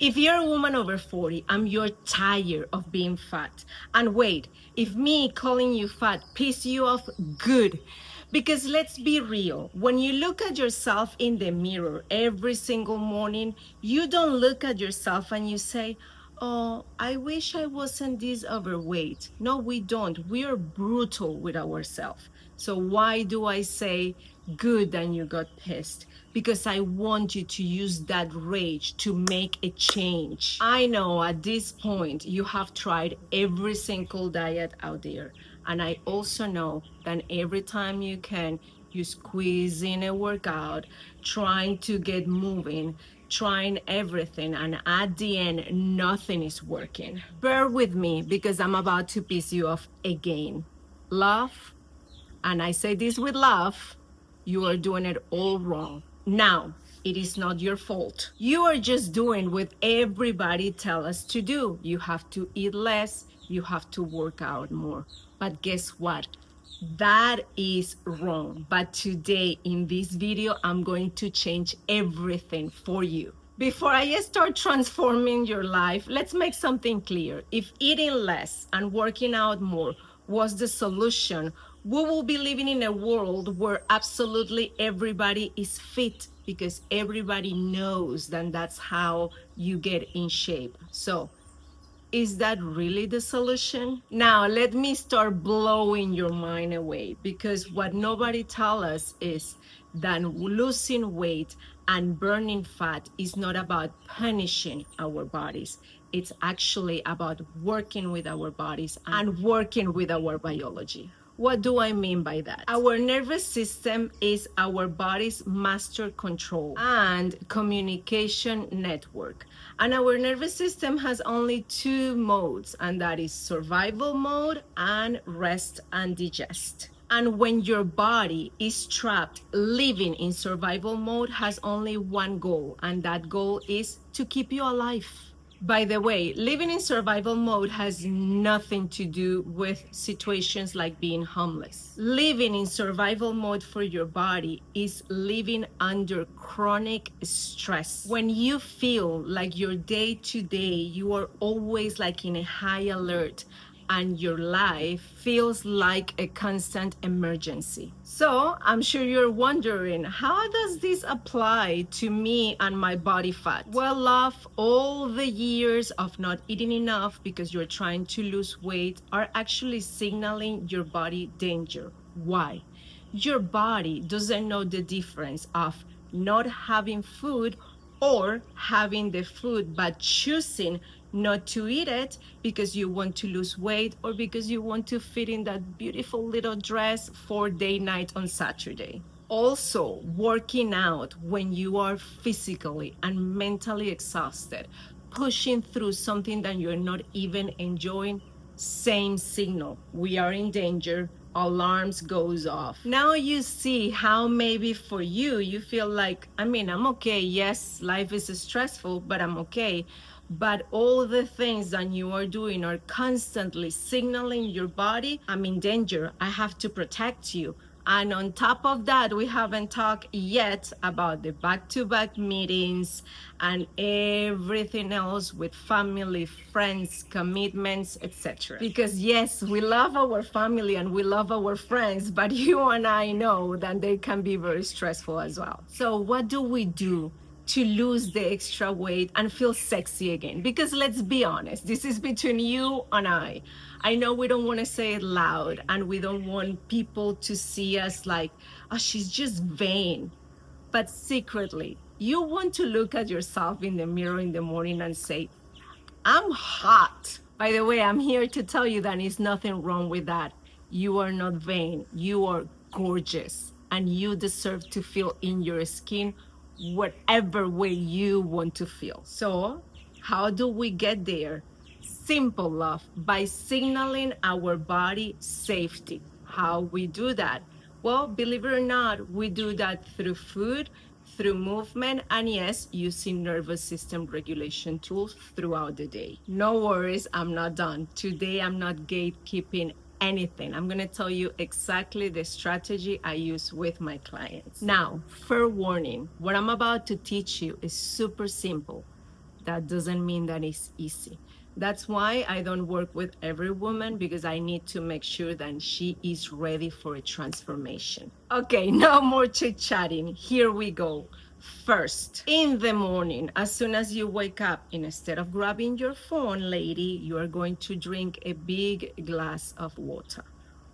If you're a woman over 40 and you're tired of being fat, and wait, if me calling you fat piss you off, good. Because let's be real, when you look at yourself in the mirror every single morning, you don't look at yourself and you say, oh, I wish I wasn't this overweight. No, we don't. We are brutal with ourselves. So why do I say good and you got pissed? Because I want you to use that rage to make a change. I know at this point you have tried every single diet out there. And I also know that every time you can, you squeeze in a workout, trying to get moving, trying everything, and at the end, nothing is working. Bear with me because I'm about to piss you off again. Love, and I say this with love, you are doing it all wrong. Now, it is not your fault. You are just doing what everybody tell us to do. You have to eat less, you have to work out more. But guess what? That is wrong. But today in this video, I'm going to change everything for you. Before I start transforming your life, let's make something clear. If eating less and working out more was the solution, we will be living in a world where absolutely everybody is fit because everybody knows that that's how you get in shape. So, is that really the solution? Now, let me start blowing your mind away because what nobody tells us is that losing weight and burning fat is not about punishing our bodies. It's actually about working with our bodies and working with our biology. What do I mean by that? Our nervous system is our body's master control and communication network. And our nervous system has only two modes, and that is survival mode and rest and digest. And when your body is trapped, living in survival mode has only one goal, and that goal is to keep you alive. By the way, living in survival mode has nothing to do with situations like being homeless. Living in survival mode for your body is living under chronic stress. When you feel like your day to day, you are always like in a high alert and your life feels like a constant emergency. So I'm sure you're wondering, how does this apply to me and my body fat? Well, love, all the years of not eating enough because you're trying to lose weight are actually signaling your body danger. Why? Your body doesn't know the difference of not having food or having the food but choosing not to eat it because you want to lose weight or because you want to fit in that beautiful little dress for day night on Saturday. Also, working out when you are physically and mentally exhausted, pushing through something that you're not even enjoying, same signal. We are in danger. Alarms goes off. Now you see how maybe for you, you feel like, I'm okay. Yes, life is stressful, but I'm okay. But all the things that you are doing are constantly signaling your body, I'm in danger. I have to protect you. And on top of that, we haven't talked yet about the back-to-back meetings and everything else with family, friends, commitments, etc. Because yes, we love our family and we love our friends, but you and I know that they can be very stressful as well. So what do we do to lose the extra weight and feel sexy again? Because let's be honest, this is between you and I. I know we don't want to say it loud and we don't want people to see us like, oh, she's just vain. But secretly, you want to look at yourself in the mirror in the morning and say, I'm hot. By the way, I'm here to tell you that there's nothing wrong with that. You are not vain. You are gorgeous. And you deserve to feel in your skin whatever way you want to feel. So, how do we get there? Simple, love, by signaling our body safety. How we do that? Well, believe it or not, we do that through food, through movement, and yes, using nervous system regulation tools throughout the day. No worries, I'm not done. Today, I'm not gatekeeping anything. I'm going to tell you exactly the strategy I use with my clients. Now, fair warning, what I'm about to teach you is super simple. that doesn't mean that it's easy. That's why I don't work with every woman, because I need to make sure that she is ready for a transformation. Okay, no more chit chatting. Here we go. First, in the morning, as soon as you wake up, instead of grabbing your phone, lady, you are going to drink a big glass of water.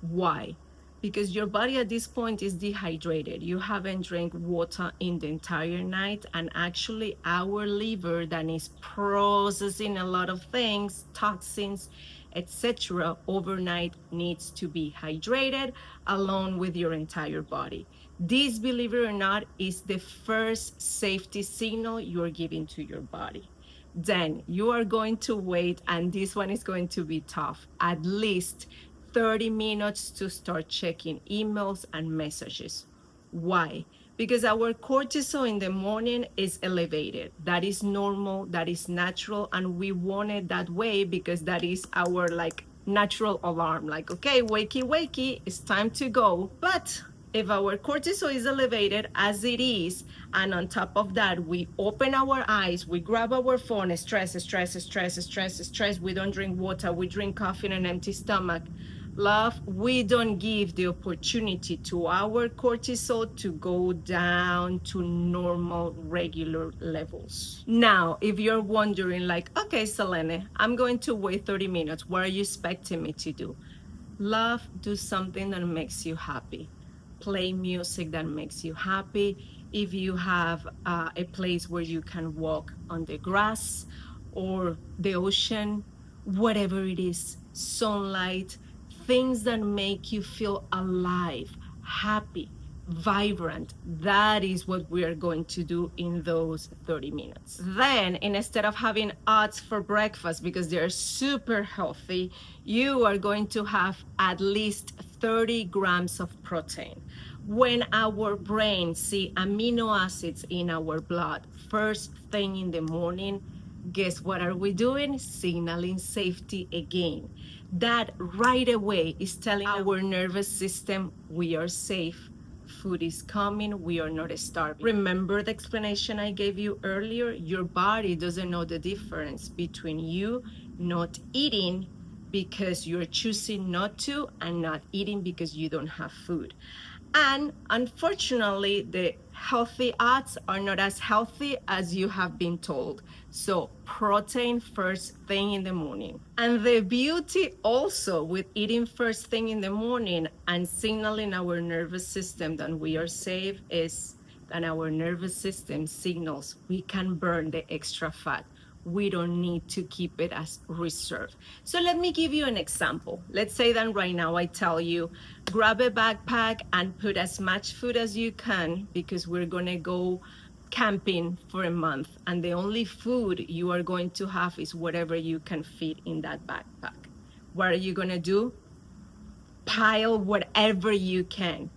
Why? Because your body at this point is dehydrated. You haven't drank water in the entire night, and actually our liver that is processing a lot of things, toxins, etc., overnight needs to be hydrated along with your entire body. This, believe it or not, is the first safety signal you're giving to your body. Then you are going to wait, and this one is going to be tough, at least 30 minutes to start checking emails and messages. Why? Because our cortisol in the morning is elevated. That is normal, that is natural, and we want it that way because that is our like natural alarm. Like, okay, wakey, wakey, it's time to go. But if our cortisol is elevated as it is, and on top of that, we open our eyes, we grab our phone, stress, we don't drink water, we drink coffee in an empty stomach. Love, we don't give the opportunity to our cortisol to go down to normal, regular levels. Now, if you're wondering, like, okay, Selene, I'm going to wait 30 minutes. What are you expecting me to do? Love, do something that makes you happy. Play music that makes you happy. If you have a place where you can walk on the grass or the ocean, whatever it is, sunlight, things that make you feel alive, happy, vibrant. That is what we are going to do in those 30 minutes. Then, instead of having oats for breakfast because they're super healthy, you are going to have at least 30 grams of protein. When our brain see amino acids in our blood first thing in the morning, guess what are we doing? Signaling safety again. That right away is telling our nervous system we are safe. Food is coming, we are not starving. Remember the explanation I gave you earlier? Your body doesn't know the difference between you not eating because you're choosing not to and not eating because you don't have food. And unfortunately, the healthy odds are not as healthy as you have been told. So, protein first thing in the morning. And the beauty also with eating first thing in the morning and signaling our nervous system that we are safe is that our nervous system signals we can burn the extra fat. We don't need to keep it as reserve. So let me give you an example. Let's say that right now I tell you, grab a backpack and put as much food as you can because we're gonna go camping for a month. And the only food you are going to have is whatever you can fit in that backpack. What are you gonna do? Pile whatever you can.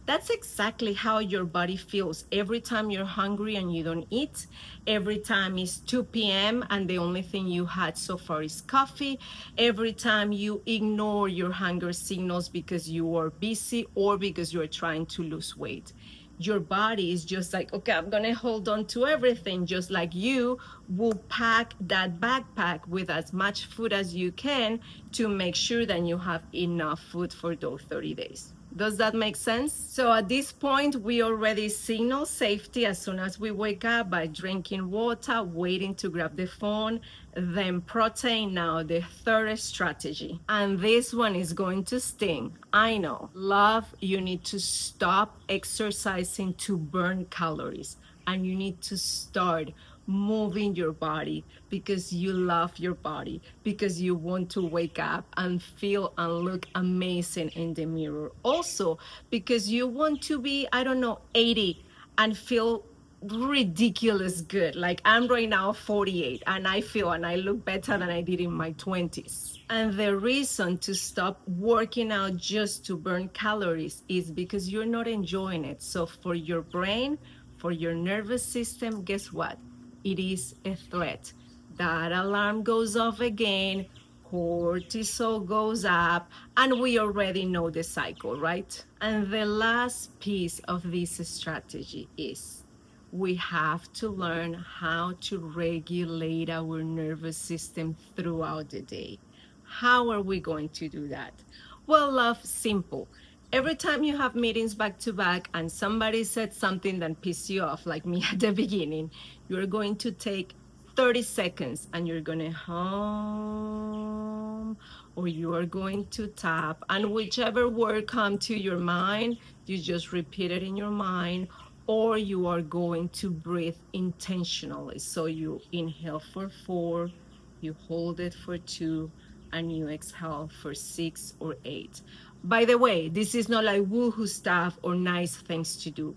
That's exactly how your body feels every time you're hungry and you don't eat, every time it's 2 p.m. and the only thing you had so far is coffee, every time you ignore your hunger signals because you are busy or because you're trying to lose weight. Your body is just like, okay, I'm gonna hold on to everything, just like you will pack that backpack with as much food as you can to make sure that you have enough food for those 30 days. Does that make sense? So at this point, we already signal safety as soon as we wake up by drinking water, waiting to grab the phone, then protein. Now, the third strategy. And this one is going to sting. I know. Love, you need to stop exercising to burn calories. And you need to start moving your body because you love your body, because you want to wake up and feel and look amazing in the mirror. Also, because you want to be, I don't know, 80 and feel ridiculous good. Like I'm right now 48 and I feel and I look better than I did in my 20s. And the reason to stop working out just to burn calories is because you're not enjoying it. So for your brain, for your nervous system, guess what? It is a threat. That alarm goes off again, cortisol goes up, and we already know the cycle, right? And the last piece of this strategy is we have to learn how to regulate our nervous system throughout the day. How are we going to do that? Well, love, simple. Every time you have meetings back to back and somebody said something that pissed you off, like me at the beginning, you're going to take 30 seconds and you're going to hum or you are going to tap. And whichever word come to your mind, you just repeat it in your mind, or you are going to breathe intentionally. So you inhale for 4, you hold it for 2, and you exhale for 6 or 8. By the way, this is not like woohoo stuff or nice things to do.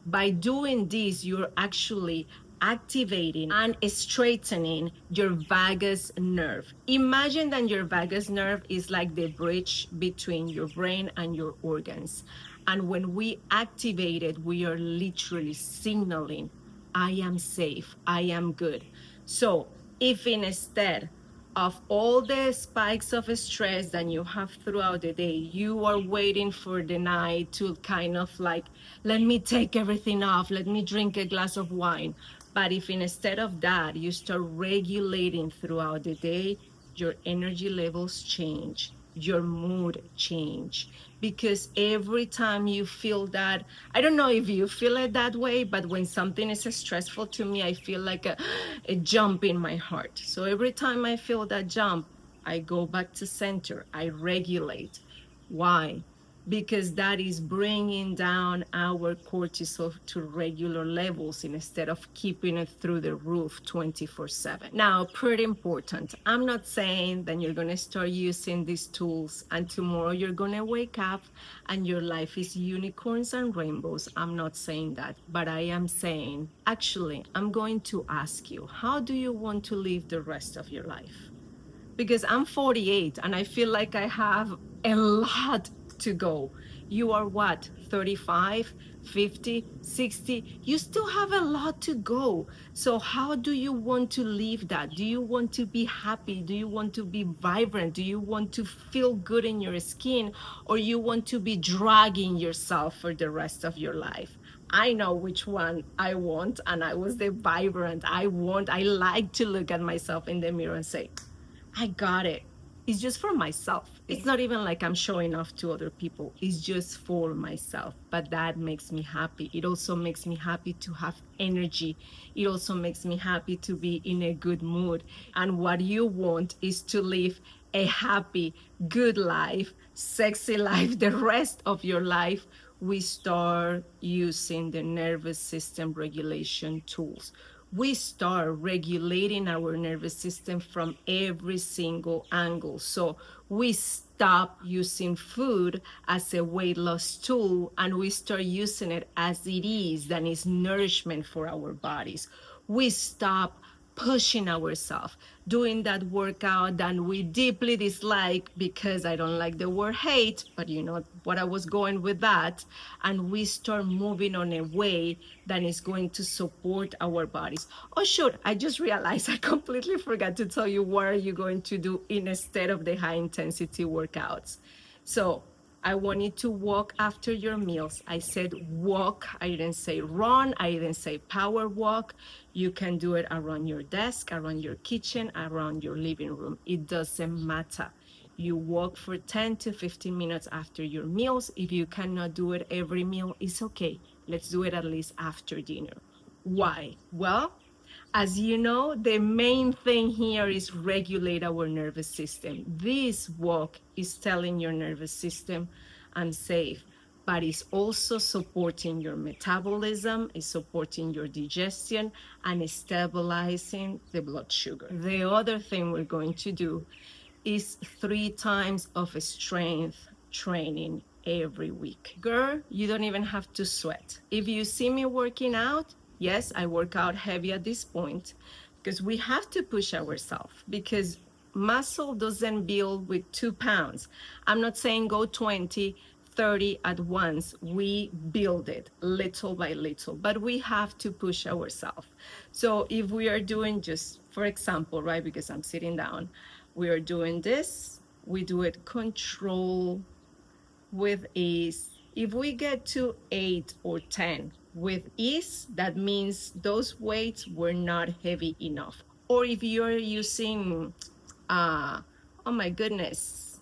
By doing this, you're actually activating and straightening your vagus nerve. Imagine that your vagus nerve is like the bridge between your brain and your organs. And when we activate it, we are literally signaling, I am safe, I am good. So if instead of all the spikes of stress that you have throughout the day, you are waiting for the night to kind of like, let me take everything off, let me drink a glass of wine. But if instead of that, you start regulating throughout the day, your energy levels change, your mood change. Because every time you feel that, I don't know if you feel it that way, but when something is stressful to me, I feel like a jump in my heart. So every time I feel that jump, I go back to center, I regulate. Why? Because that is bringing down our cortisol to regular levels instead of keeping it through the roof 24/7. Now, pretty important. I'm not saying that you're going to start using these tools and tomorrow you're going to wake up and your life is unicorns and rainbows. I'm not saying that, but I am saying, actually, I'm going to ask you, how do you want to live the rest of your life? Because I'm 48 and I feel like I have a lot to go. You are what, 35, 50, 60? You still have a lot to go. So how do you want to live that? Do you want to be happy? Do you want to be vibrant? Do you want to feel good in your skin? Or you want to be dragging yourself for the rest of your life? I know which one I want, and I was the vibrant. I like to look at myself in the mirror and say, I got it. It's just for myself. It's not even like I'm showing off to other people. It's just for myself. But that makes me happy. It also makes me happy to have energy. It also makes me happy to be in a good mood. And what you want is to live a happy, good life, sexy life, the rest of your life. We start using the nervous system regulation tools. We start regulating our nervous system from every single angle. So we stop using food as a weight loss tool and we start using it as it is, that is nourishment for our bodies. We stop pushing ourselves, doing that workout that we deeply dislike, because I don't like the word hate, but you know what I was going with that. And we start moving on a way that is going to support our bodies. Oh, shoot, I just realized I completely forgot to tell you what are you going to do instead of the high intensity workouts. So I want you to walk after your meals. I said walk. I didn't say run. I didn't say power walk. You can do it around your desk, around your kitchen, around your living room. It doesn't matter. You walk for 10 to 15 minutes after your meals. If you cannot do it every meal, it's okay. Let's do it at least after dinner. Why? Well, as you know, the main thing here is regulate our nervous system. This walk is telling your nervous system, I'm safe, but it's also supporting your metabolism, it's supporting your digestion, and it's stabilizing the blood sugar. The other thing we're going to do is 3 times of strength training every week. Girl, you don't even have to sweat. If you see me working out, yes, I work out heavy at this point because we have to push ourselves, because muscle doesn't build with 2 pounds. I'm not saying go 20, 30 at once. We build it little by little, but we have to push ourselves. So if we are doing, just for example, right, because I'm sitting down, we are doing this, we do it control with ease. If we get to 8 or 10, with ease, that means those weights were not heavy enough. Or if you're using, oh my goodness,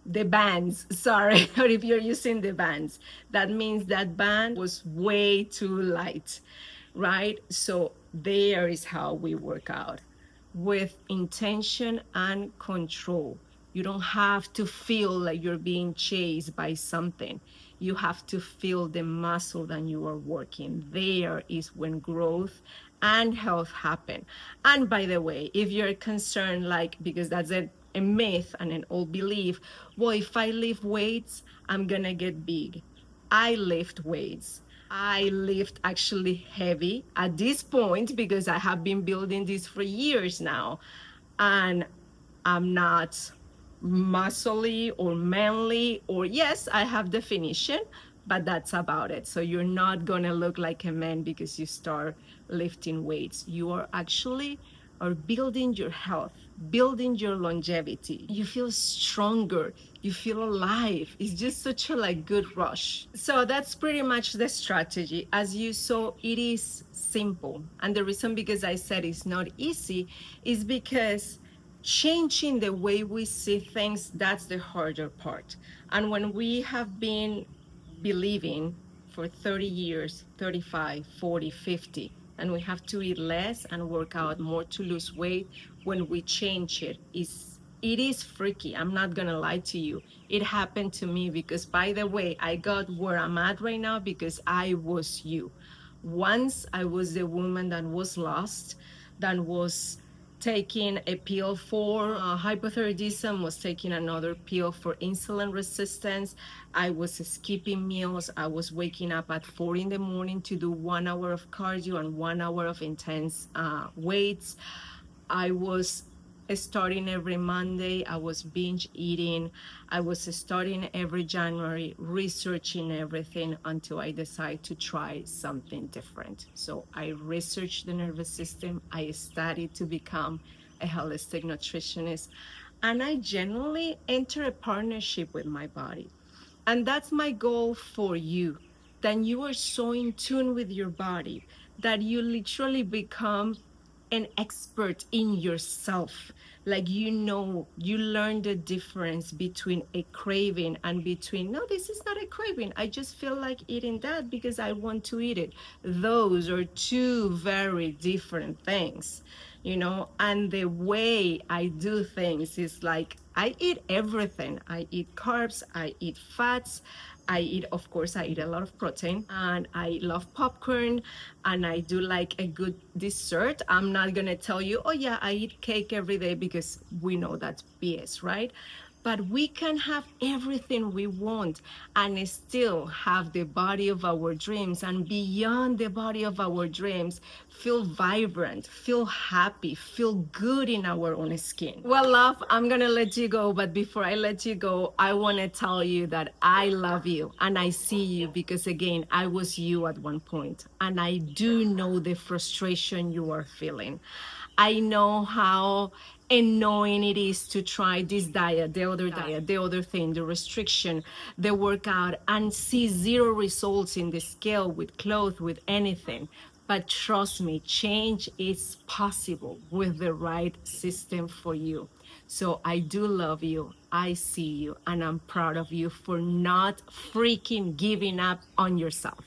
the bands, sorry, or if you're using the bands, that means that band was way too light, right? So there is how we work out, with intention and control. You don't have to feel like you're being chased by something. You have to feel the muscle that you are working. There is when growth and health happen. And by the way, if you're concerned, like, because that's a myth and an old belief, well, if I lift weights, I'm gonna get big. I lift weights. I lift actually heavy at this point because I have been building this for years now. And I'm not muscly or manly, or yes, I have definition, but that's about it. So you're not gonna look like a man because you start lifting weights. You are actually are building your health, building your longevity. You feel stronger, you feel alive. It's just such a like good rush. So that's pretty much the strategy. As you saw, it is simple. And the reason because I said it's not easy is because changing the way we see things, that's the harder part. And when we have been believing for 30 years, 35, 40, 50, and we have to eat less and work out more to lose weight, when we change it is freaky. I'm not gonna lie to you. It happened to me because, by the way, I got where I'm at right now because I was you. Once I was the woman that was lost, that was taking a pill for hypothyroidism, was taking another pill for insulin resistance. I was skipping meals. I was waking up at 4 in the morning to do 1 hour of cardio and 1 hour of intense weights. I was starting every Monday. I was binge eating. I was starting every January, researching everything until I decided to try something different. So I researched the nervous system. I studied to become a holistic nutritionist. And I genuinely enter a partnership with my body. And that's my goal for you. Then you are so in tune with your body that you literally become an expert in yourself. Like, you learn the difference between a craving and between, no, this is not a craving. I just feel like eating that because I want to eat it. Those are two very different things, and the way I do things is like, I eat everything. I eat carbs, I eat fats, of course, I eat a lot of protein, and I love popcorn, and I do like a good dessert. I'm not gonna tell you, oh yeah, I eat cake every day, because we know that's BS, right? But we can have everything we want and still have the body of our dreams, and beyond the body of our dreams, feel vibrant, feel happy, feel good in our own skin. Well, love, I'm gonna let you go, but before I let you go, I wanna tell you that I love you and I see you, because again, I was you at one point, and I do know the frustration you are feeling. I know how annoying it is to try this diet, the other diet, the other thing, the restriction, the workout, and see zero results in the scale, with clothes, with anything. But trust me, change is possible with the right system for you. So I do love you. I see you, and I'm proud of you for not freaking giving up on yourself.